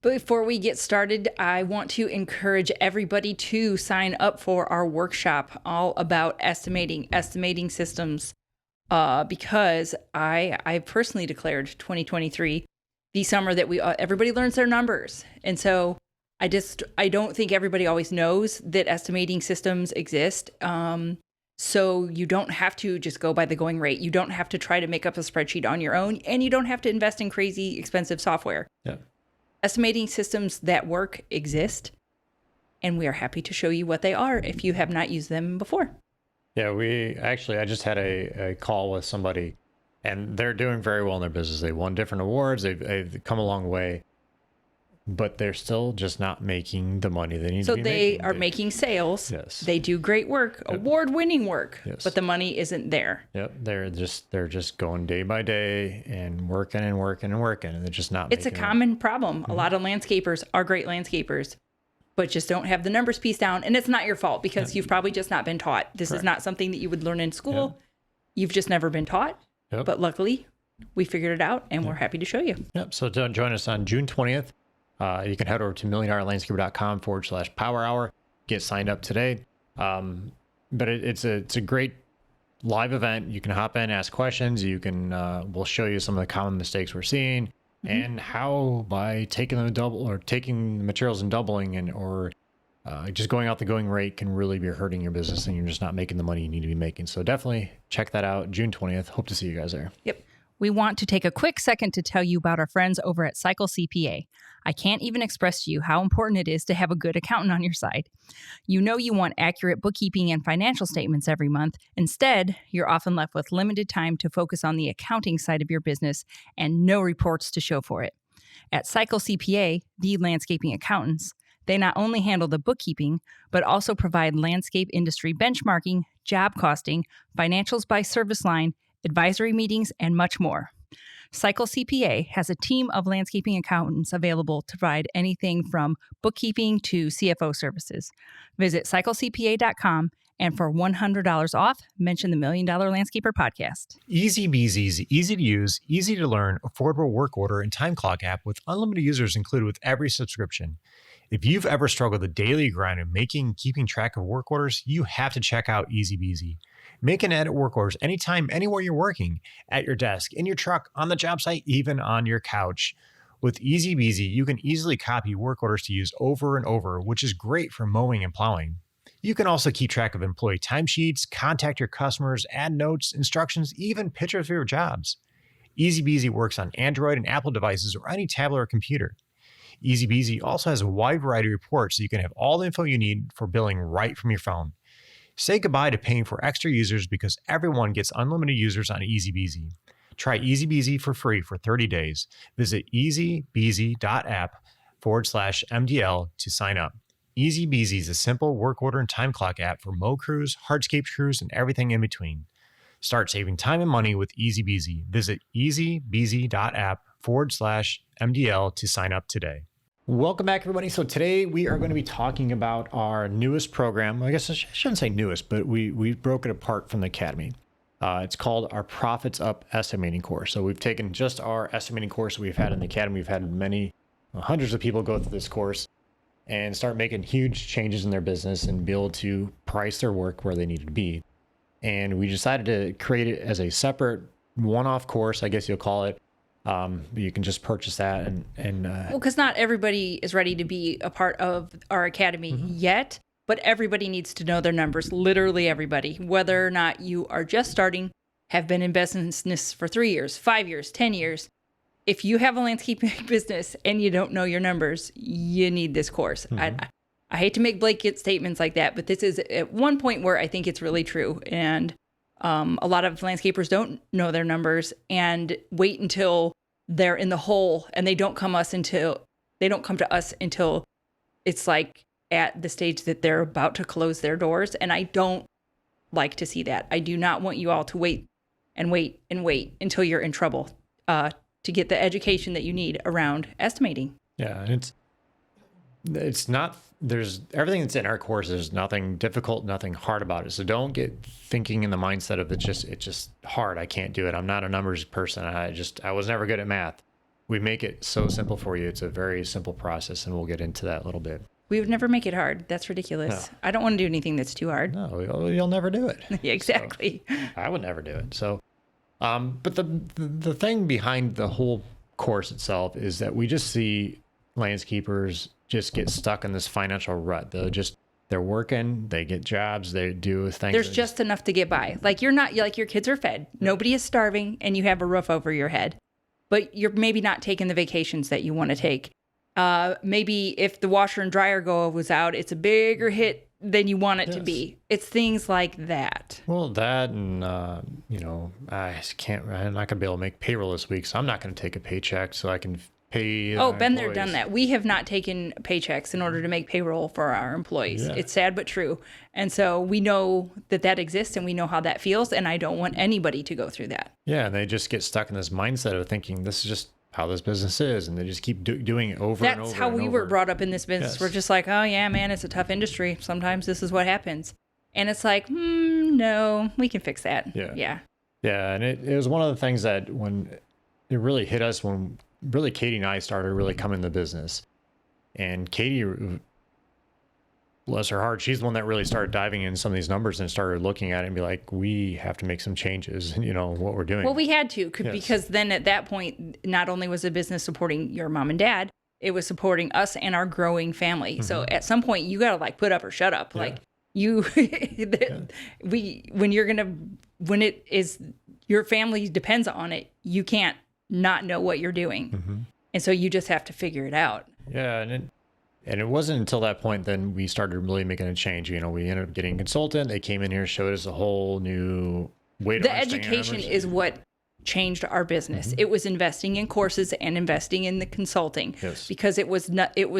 Before we get started, I want to encourage everybody to sign up for our workshop all about estimating systems, because I personally declared 2023 the summer that everybody learns their numbers. And so I don't think everybody always knows that estimating systems exist. So you don't have to just go by the going rate. You don't have to try to make up a spreadsheet on your own, and you don't have to invest in crazy expensive software. Yeah. Estimating systems that work exist, and we are happy to show you what they are if you have not used them before. Yeah, I just had a call with somebody, and they're doing very well in their business. They won different awards. They've come a long way, but they're still just not making the money they need to be making. So they are making sales. Yes. They do great work, Yep. Award-winning work, Yes. but the money isn't there. Yep. They're just going day by day and working and working and working, and they're just not It's a making common problem. A lot of landscapers are great landscapers, but just don't have the numbers piece down. And it's not your fault because you've probably just not been taught. This Correct. is not something that you would learn in school. You've just never been taught. Yep. But luckily, we figured it out, and we're happy to show you. Yep. So join us on June 20th. You can head over to milliondollarlandscaper.com/power hour. Get signed up today. But it's a great live event. You can hop in, ask questions. You can we'll show you some of the common mistakes we're seeing and how by taking the materials and doubling or just going out the going rate can really be hurting your business, and you're just not making the money you need to be making. So definitely check that out. June 20th. Hope to see you guys there. Yep. We want to take a quick second to tell you about our friends over at Cycle CPA. I can't even express to you how important it is to have a good accountant on your side. You know you want accurate bookkeeping and financial statements every month. Instead, you're often left with limited time to focus on the accounting side of your business and no reports to show for it. At Cycle CPA, the landscaping accountants, they not only handle the bookkeeping, but also provide landscape industry benchmarking, job costing, financials by service line, advisory meetings, and much more. Cycle CPA has a team of landscaping accountants available to provide anything from bookkeeping to CFO services. Visit cyclecpa.com, and for $100 off, mention the $1 Million Landscaper podcast. EasyBeasy's easy to use, easy to learn, affordable work order and time clock app with unlimited users included with every subscription. If you've ever struggled with the daily grind of keeping track of work orders, you have to check out EasyBeasy. Make and edit work orders anytime, anywhere you're working, at your desk, in your truck, on the job site, even on your couch. With EasyBeasy, you can easily copy work orders to use over and over, which is great for mowing and plowing. You can also keep track of employee timesheets, contact your customers, add notes, instructions, even pictures of your jobs. EasyBeasy works on Android and Apple devices or any tablet or computer. EasyBeasy also has a wide variety of reports so you can have all the info you need for billing right from your phone. Say goodbye to paying for extra users because everyone gets unlimited users on EasyBeasy. Try EasyBeasy for free for 30 days. Visit easybeasy.app/MDL to sign up. EasyBeasy is a simple work order and time clock app for mow crews, hardscape crews, and everything in between. Start saving time and money with EasyBeasy. Visit easybeasy.app/MDL to sign up today. Welcome back, everybody. So today we are going to be talking about our newest program. I guess I shouldn't say newest, but we broke it apart from the Academy. It's called our ProfitsUP Estimating course. So we've taken just our estimating course we've had in the Academy. We've had hundreds of people go through this course and start making huge changes in their business and be able to price their work where they need to be. And we decided to create it as a separate one-off course, I guess you'll call it. You can just purchase that Well, because not everybody is ready to be a part of our academy yet, but everybody needs to know their numbers, literally everybody, whether or not you are just starting, have been in business for 3 years, 5 years, 10 years. If you have a landscaping business and you don't know your numbers, you need this course. I hate to make blanket statements like that, but this is at one point where I think it's really true. And a lot of landscapers don't know their numbers and wait until they're in the hole, and they don't come to us until it's like at the stage that they're about to close their doors. And I don't like to see that. I do not want you all to wait and wait and wait until you're in trouble to get the education that you need around estimating. Yeah, it's not, there's everything that's in our course. There's nothing difficult, nothing hard about it. So don't get thinking in the mindset of it's just hard. I can't do it. I'm not a numbers person. I was never good at math. we make it so simple for you. It's a very simple process, and we'll get into that a little bit. We would never make it hard. That's ridiculous. No. I don't want to do anything that's too hard. No, you'll never do it. Yeah, exactly. So, I would never do it. So, but the thing behind the whole course itself is that we just see landscapers just get stuck in this financial rut. They're working, they get jobs, they do things. There's just enough to get by. Like your kids are fed. Nobody is starving, and you have a roof over your head. But you're maybe not taking the vacations that you want to take. Maybe if the washer and dryer goes out, it's a bigger hit than you want it to be. It's things like that. Well, that and, I'm not going to be able to make payroll this week, so I'm not going to take a paycheck so I can pay. Oh, been there, done that. We have not taken paychecks in order to make payroll for our employees. Yeah. It's sad but true. And so we know that exists, and we know how that feels, and I don't want anybody to go through that. Yeah, and they just get stuck in this mindset of thinking this is just how this business is, and they just keep doing it over and over. That's how we were brought up in this business. Yes. We're just like, oh yeah, man, it's a tough industry. Sometimes this is what happens. And it's like, no, we can fix that. Yeah. And it was one of the things that when it really hit us when really Kati and I started really coming in the business. And Kati, bless her heart, she's the one that really started diving in some of these numbers and started looking at it and be like, we have to make some changes in, what we're doing. Well, we had to, because then at that point, not only was the business supporting your mom and dad, it was supporting us and our growing family. Mm-hmm. So at some point you got to put up or shut up. Yeah. When it is your family depends on it, you can't not know what you're doing. Mm-hmm. And so you just have to figure it out. Yeah. And it wasn't until that point then we started really making a change. We ended up getting a consultant. They came in here, showed us a whole new way to understand. The education is what changed our business. Mm-hmm. It was investing in courses and investing in the consulting. Yes. Because it was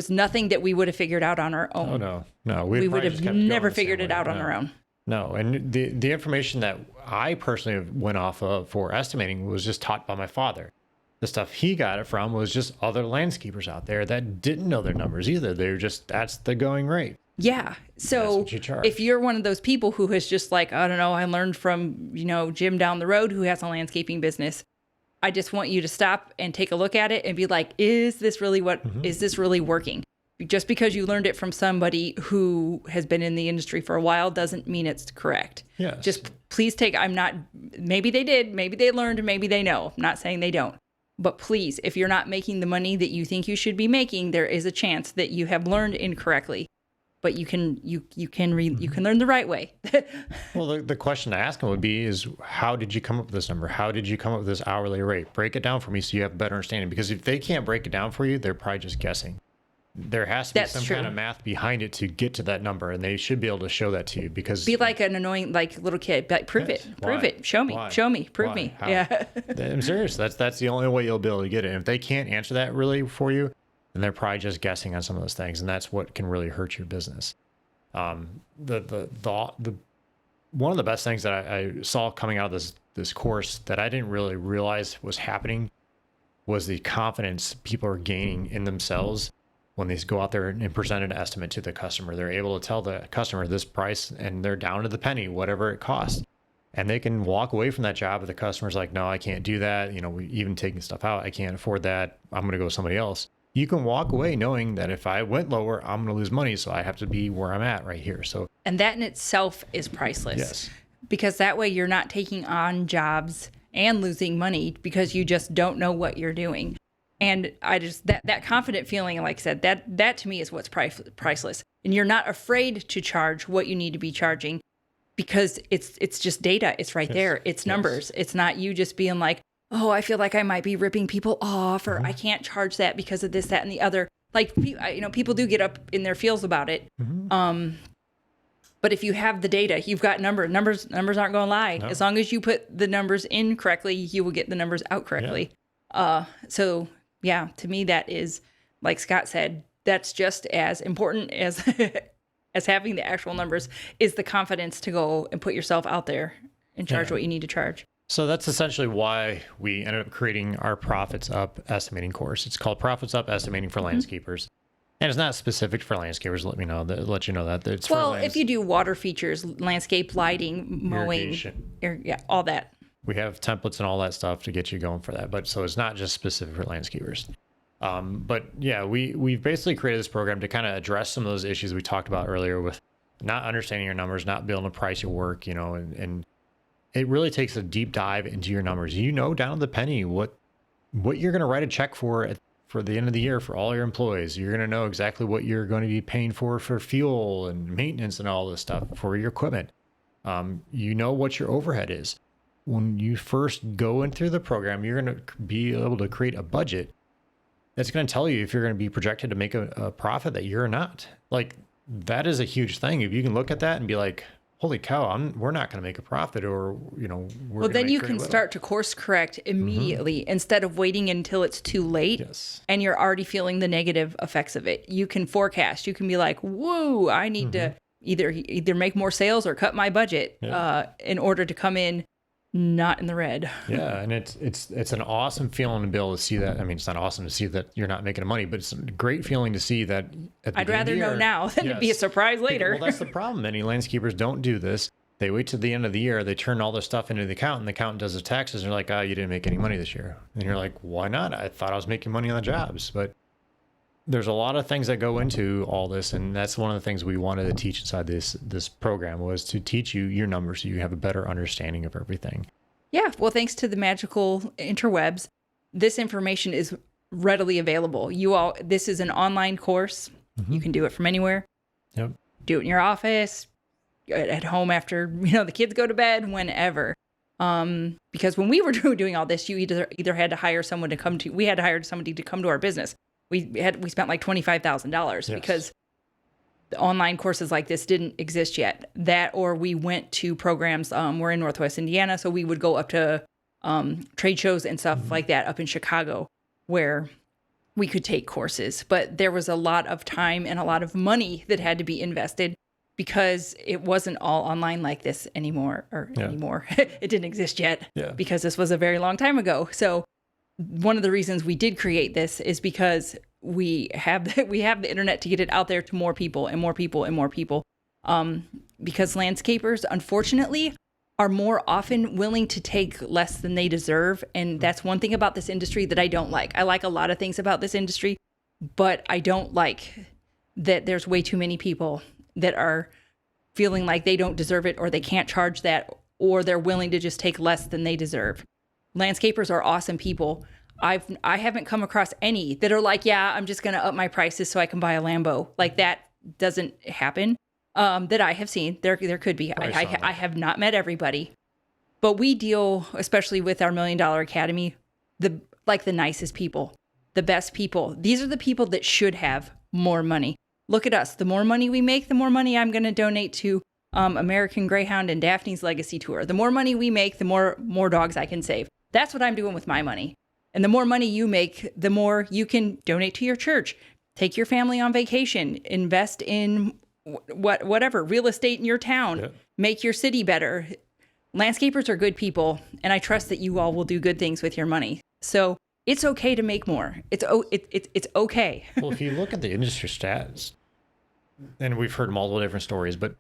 nothing that we would have figured out on our own. Oh, no. We would have never figured it out on our own. No. And the information that I personally went off of for estimating was just taught by my father. The stuff he got it from was just other landscapers out there that didn't know their numbers either. They were just, that's the going rate. Yeah. So if you're one of those people who has just I learned from, Jim down the road who has a landscaping business, I just want you to stop and take a look at it and be like, is this really is this really working? Just because you learned it from somebody who has been in the industry for a while doesn't mean it's correct. Yes. Just please maybe they did, maybe they learned, maybe they know. I'm not saying they don't. But please, if you're not making the money that you think you should be making, there is a chance that you have learned incorrectly. But you can learn the right way. Well, the question to ask them would be is, how did you come up with this number? How did you come up with this hourly rate? Break it down for me so you have a better understanding. Because if they can't break it down for you, they're probably just guessing. There has to be some kind of math behind it to get to that number, and they should be able to show that to you. Because be like an annoying little kid, prove it, show me, prove me. How? Yeah, I'm serious. That's the only way you'll be able to get it. And if they can't answer that really for you, then they're probably just guessing on some of those things, and that's what can really hurt your business. The one of the best things that I saw coming out of this course that I didn't really realize was happening was the confidence people are gaining in themselves when they go out there and present an estimate to the customer. They're able to tell the customer this price, and they're down to the penny, whatever it costs. And they can walk away from that job if the customer's like, no, I can't do that. We even taking stuff out, I can't afford that. I'm going to go with somebody else. You can walk away knowing that if I went lower, I'm going to lose money. So I have to be where I'm at right here. And that in itself is priceless. Yes. Because that way you're not taking on jobs and losing money because you just don't know what you're doing. And I just, that confident feeling, like I said, that to me is what's priceless. And you're not afraid to charge what you need to be charging because it's just data. It's right there. It's numbers. Yes. It's not you just being like, oh, I feel like I might be ripping people off, or I can't charge that because of this, that, and the other. Like, people do get up in their feels about it. Mm-hmm. But if you have the data, you've got numbers aren't going to lie. No. As long as you put the numbers in correctly, you will get the numbers out correctly. Yeah. So yeah, to me, that is, like Scott said, that's just as important as as having the actual numbers is the confidence to go and put yourself out there and charge what you need to charge. So that's essentially why we ended up creating our ProfitsUP Estimating course. It's called ProfitsUP Estimating for Landscapers. And it's not specific for landscapers, let you know that. It's if you do water features, landscape lighting, mowing, irrigation. all that. We have templates and all that stuff to get you going for that. But so it's not just specific for landscapers. But yeah, we've basically created this program to kind of address some of those issues we talked about earlier with not understanding your numbers, not being able to price your work, and it really takes a deep dive into your numbers. Down to the penny what you're going to write a check for the end of the year for all your employees. You're going to know exactly what you're going to be paying for fuel and maintenance and all this stuff for your equipment. What your overhead is. When you first go in through the program, you're going to be able to create a budget that's going to tell you if you're going to be projected to make a profit that year or not. Like, that is a huge thing. If you can look at that and be like, holy cow, we're not going to make a profit, or, well, then you can start to course correct immediately instead of waiting until it's too late. Yes. And you're already feeling the negative effects of it. You can forecast. You can be like, whoa, I need to either make more sales or cut my budget in order to come in not in the red. Yeah, and it's an awesome feeling to be able to see that. I mean, it's not awesome to see that you're not making money, but it's a great feeling to see that at the I'd rather know now than to be a surprise later. Well, that's the problem. Many landscapers don't do this. They wait to the end of the year, they turn all their stuff into the accountant, and the accountant does the taxes, and they're like, you didn't make any money this year. And you're like, why not? I thought I was making money on the jobs. But there's a lot of things that go into all this, and that's one of the things we wanted to teach inside this program, was to teach you your numbers so you have a better understanding of everything. Yeah, well, thanks to the magical interwebs, this information is readily available. This is an online course. You can do it from anywhere. Yep. Do it in your office, at home after the kids go to bed, whenever. Because when we were doing all this, you either had to hire someone to come to. We had to hire somebody to come to our business. We spent like $25,000 because the online courses like this didn't exist yet. That, or we went to programs. We're in Northwest Indiana, so we would go up to trade shows and stuff like that up in Chicago, where we could take courses. But there was a lot of time and a lot of money that had to be invested because it wasn't all online like this anymore. It didn't exist yet because this was a very long time ago. So one of the reasons we did create this is because we have the internet to get it out there to more people and more people and more people. Because landscapers, unfortunately, are more often willing to take less than they deserve. And that's one thing about this industry that I don't like. I like a lot of things about this industry, but I don't like that there's way too many people that are feeling like they don't deserve it, or they can't charge that, or they're willing to just take less than they deserve. Landscapers are awesome people. I haven't come across any that are like, yeah, I'm just going to up my prices so I can buy a Lambo. Like, that doesn't happen. That I have seen. There could be. I have not met everybody, but we deal, especially with our $1 Million Academy, the nicest people, the best people. These are the people that should have more money. Look at us. The more money we make, the more money I'm going to donate to American Greyhound and Daphne's Legacy Tour. The more money we make, the more dogs I can save. That's what I'm doing with my money. And the more money you make, the more you can donate to your church, take your family on vacation, invest in whatever, real estate in your town, make your city better. Landscapers are good people, and I trust that you all will do good things with your money. So it's okay to make more. It's okay. Well, if you look at the industry stats, and we've heard multiple different stories, but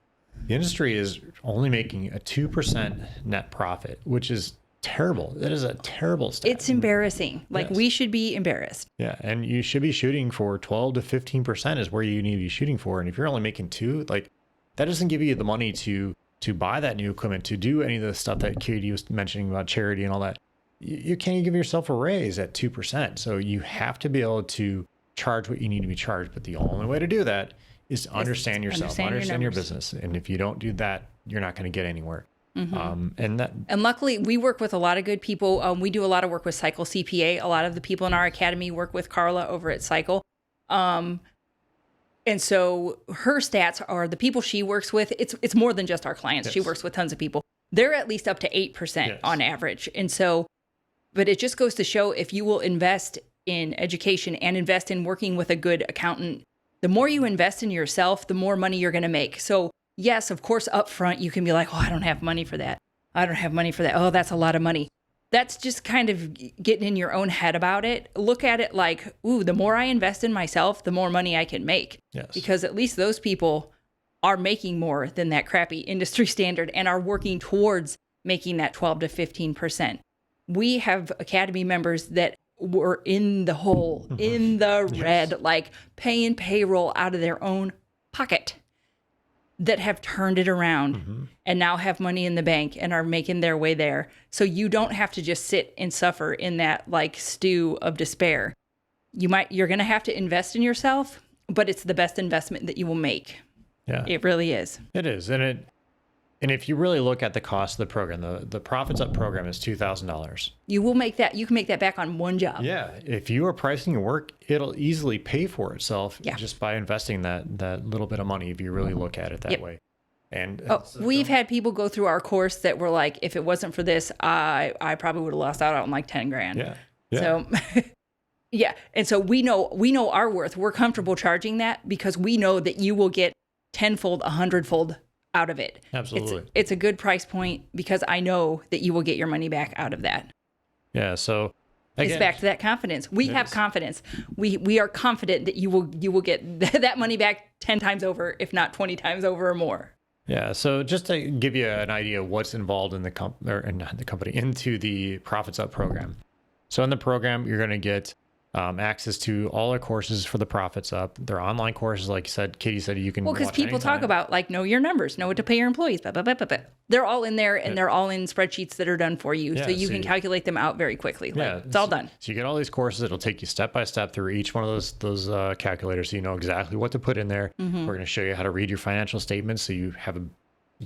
the industry is only making a 2% net profit, which is terrible. That is a terrible stat. It's embarrassing. We should be embarrassed. Yeah, and you should be shooting for 12 to 15% is where you need to be shooting for. And if you're only making 2, that doesn't give you the money to buy that new equipment, to do any of the stuff that Katie was mentioning about charity and all that. You can't even give yourself a raise at 2%. So you have to be able to charge what you need to be charged. But the only way to do that is to understand yourself, understand your business. And if you don't do that, you're not going to get anywhere. And luckily, we work with a lot of good people. We do a lot of work with Cycle CPA. A lot of the people in our academy work with Carla over at Cycle. And so her stats are the people she works with. It's more than just our clients. Yes. She works with tons of people. They're at least up to 8% on average. And so, but it just goes to show, if you will invest in education and invest in working with a good accountant, the more you invest in yourself, the more money you're going to make. So yes, of course, up front, you can be like, oh, I don't have money for that. I don't have money for that. Oh, that's a lot of money. That's just kind of getting in your own head about it. Look at it like, ooh, the more I invest in myself, the more money I can make. Yes. Because at least those people are making more than that crappy industry standard and are working towards making that 12 to 15%. We have Academy members that were in the hole, in the red, like paying payroll out of their own pocket, that have turned it around and now have money in the bank and are making their way there. So you don't have to just sit and suffer in that like stew of despair. You're going to have to invest in yourself, but it's the best investment that you will make. Yeah, it really is. It is. And if you really look at the cost of the program, the Profits Up program is $2,000. You will make that. You can make that back on one job. Yeah. If you are pricing your work, it'll easily pay for itself just by investing that little bit of money if you really look at it that way. And we've had people go through our course that were like, if it wasn't for this, I probably would have lost out on like 10 grand. Yeah. So yeah. And so we know our worth. We're comfortable charging that because we know that you will get tenfold, 100-fold out of it. Absolutely. It's a good price point because I know that you will get your money back out of that. Yeah. So again, it's back to that confidence. We have confidence. We are confident that you will get that money back 10 times over, if not 20 times over or more. Yeah. So just to give you an idea of what's involved in into the Profits Up program. So in the program, you're going to get access to all our courses for the Profits Up. They're online courses, like you said, Katie said, you can because watch people anytime. talk about like know your numbers, know what to pay your employees. Blah, blah, blah, blah, blah. They're all in there, and they're all in spreadsheets that are done for you, so you can calculate them out very quickly. Like, it's all done. So you get all these courses. It'll take you step by step through each one of those calculators, so you know exactly what to put in there. We're going to show you how to read your financial statements, so you have a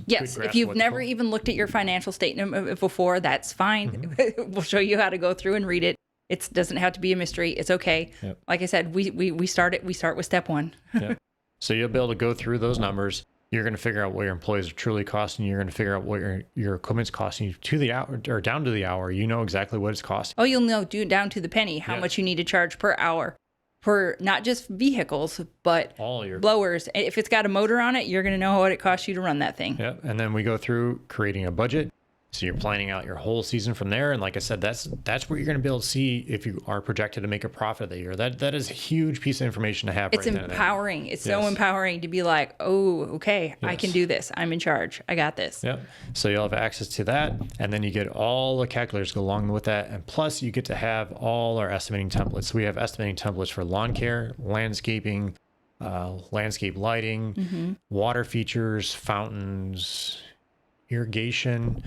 yes. If you've never even looked at your financial statement before, that's fine. We'll show you how to go through and read it. It doesn't have to be a mystery. It's okay. Yep. Like I said, we start with step one. Yep. So you'll be able to go through those numbers. You're going to figure out what your employees are truly costing you. You're going to figure out what your equipment's costing you to the hour or down to the hour. You know exactly what it's costing. Oh, you'll know down to the penny how much you need to charge per hour for not just vehicles, but all your blowers. If it's got a motor on it, you're going to know what it costs you to run that thing. Yep. And then we go through creating a budget. So you're planning out your whole season from there. And like I said, that's where you're going to be able to see if you are projected to make a profit that year. That is a huge piece of information to have. It's empowering. It's so empowering to be like, oh, okay, I can do this. I'm in charge. I got this. Yep. So you'll have access to that. And then you get all the calculators go along with that. And plus you get to have all our estimating templates. We have estimating templates for lawn care, landscaping, landscape lighting, water features, fountains, irrigation.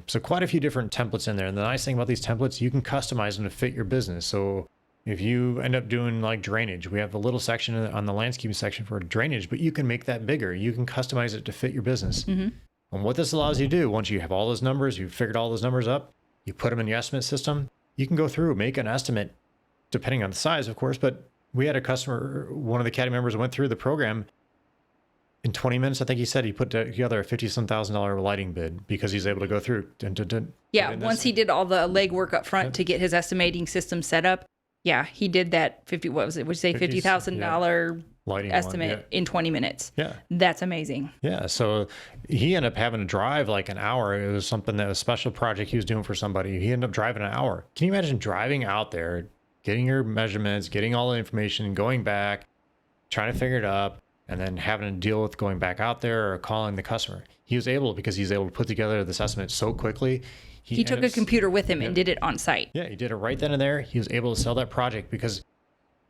So quite a few different templates in there. And the nice thing about these templates, you can customize them to fit your business. So if you end up doing like drainage, we have a little section on the landscaping section for drainage, but you can make that bigger. You can customize it to fit your business. And what this allows you to do, once you have all those numbers, you've figured all those numbers up, you put them in your estimate system, you can go through, make an estimate, depending on the size, of course. But we had a customer, one of the Academy members went through the program in 20 minutes. I think he said he put together a $50,000 lighting bid because he's able to go through. Once he did all the legwork up front to get his estimating system set up. Yeah, he did that $50,000 lighting estimate in 20 minutes. Yeah. That's amazing. Yeah. So he ended up having to drive like an hour. It was something that was a special project he was doing for somebody. He ended up driving an hour. Can you imagine driving out there, getting your measurements, getting all the information, going back, trying to figure it up, and then having to deal with going back out there or calling the customer? He was able, because he's able to put together this estimate so quickly. He took a computer with him and did it on site. Yeah, he did it right then and there. He was able to sell that project, because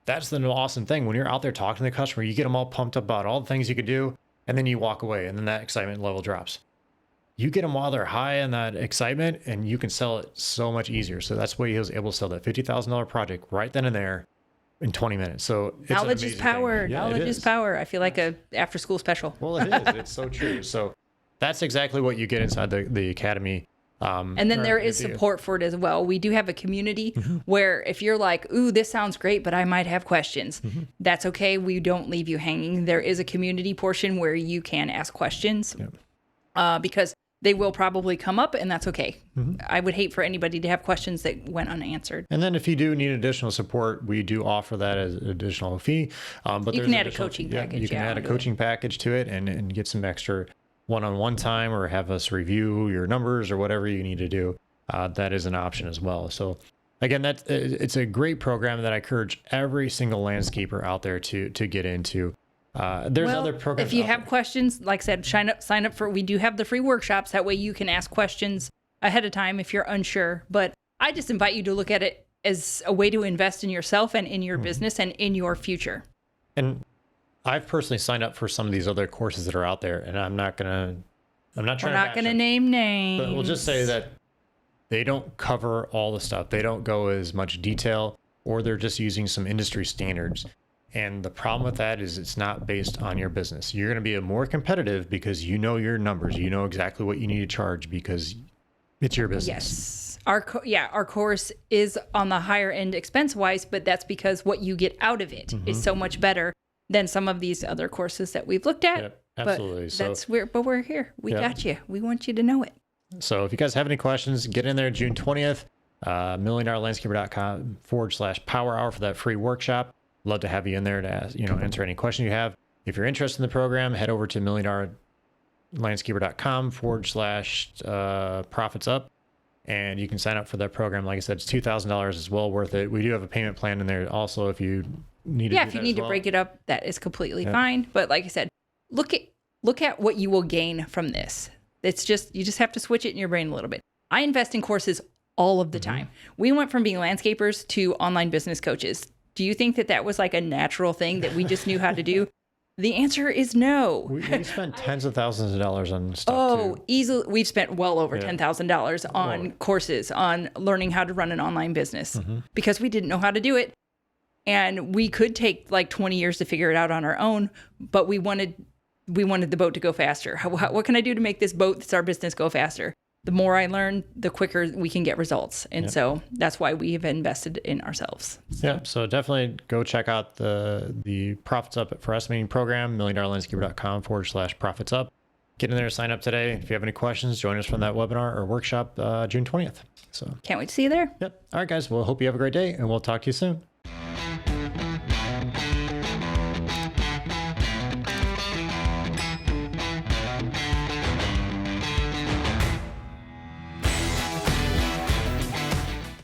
that's the awesome thing. When you're out there talking to the customer, you get them all pumped up about all the things you could do, and then you walk away, and then that excitement level drops. You get them while they're high on that excitement, and you can sell it so much easier. So that's why he was able to sell that $50,000 project right then and there in 20 minutes. So it's knowledge is power. Yeah, knowledge is power. I feel like a after school special. Well, it is. It's so true. So that's exactly what you get inside the Academy. And then there is support for it as well. We do have a community where if you're like, ooh, this sounds great, but I might have questions, that's okay. We don't leave you hanging. There is a community portion where you can ask questions because they will probably come up, and that's okay. I would hate for anybody to have questions that went unanswered. And then if you do need additional support, we do offer that as an additional fee. But you can add a coaching package. You can add a coaching package to it and get some extra one-on-one time, or have us review your numbers or whatever you need to do. That is an option as well. So again, it's a great program that I encourage every single landscaper out there to get into. There's other programs. If you out have there. questions, like I said, sign up for, we do have the free workshops. That way you can ask questions ahead of time if you're unsure. But I just invite you to look at it as a way to invest in yourself and in your business and in your future. And I've personally signed up for some of these other courses that are out there, and I'm not trying We're not going to name names. But we'll just say that they don't cover all the stuff. They don't go as much detail, or they're just using some industry standards. And the problem with that is it's not based on your business. You're going to be more competitive because you know your numbers. You know exactly what you need to charge because it's your business. Yes. Our course is on the higher end expense wise, but that's because what you get out of it is so much better than some of these other courses that we've looked at. Yep, absolutely. But we're here. We got you. We want you to know it. So if you guys have any questions, get in there June 20th, milliondollarlandscaper.com/power hour for that free workshop. Love to have you in there to ask, answer any question you have. If you're interested in the program, head over to milliondollarlandscaper.com/ProfitsUP, and you can sign up for that program. Like I said, it's $2,000. It's well worth it. We do have a payment plan in there also if you need to if you need to break it up, that is completely fine. But like I said, look at what you will gain from this. It's just, you just have to switch it in your brain a little bit. I invest in courses all of the time. We went from being landscapers to online business coaches. Do you think that was like a natural thing that we just knew how to do? The answer is no. We spent tens of thousands of dollars on stuff too. Easily. We've spent well over $10,000 on courses, on learning how to run an online business because we didn't know how to do it. And we could take like 20 years to figure it out on our own, but we wanted the boat to go faster. What can I do to make this boat that's our business go faster? The more I learn, the quicker we can get results. And so that's why we have invested in ourselves. So definitely go check out the Profits Up for Estimating program, milliondollarlandscaper.com/ProfitsUp. Get in there, sign up today. If you have any questions, join us from that webinar or workshop June 20th. So can't wait to see you there. All right, guys. Well, hope you have a great day, and we'll talk to you soon.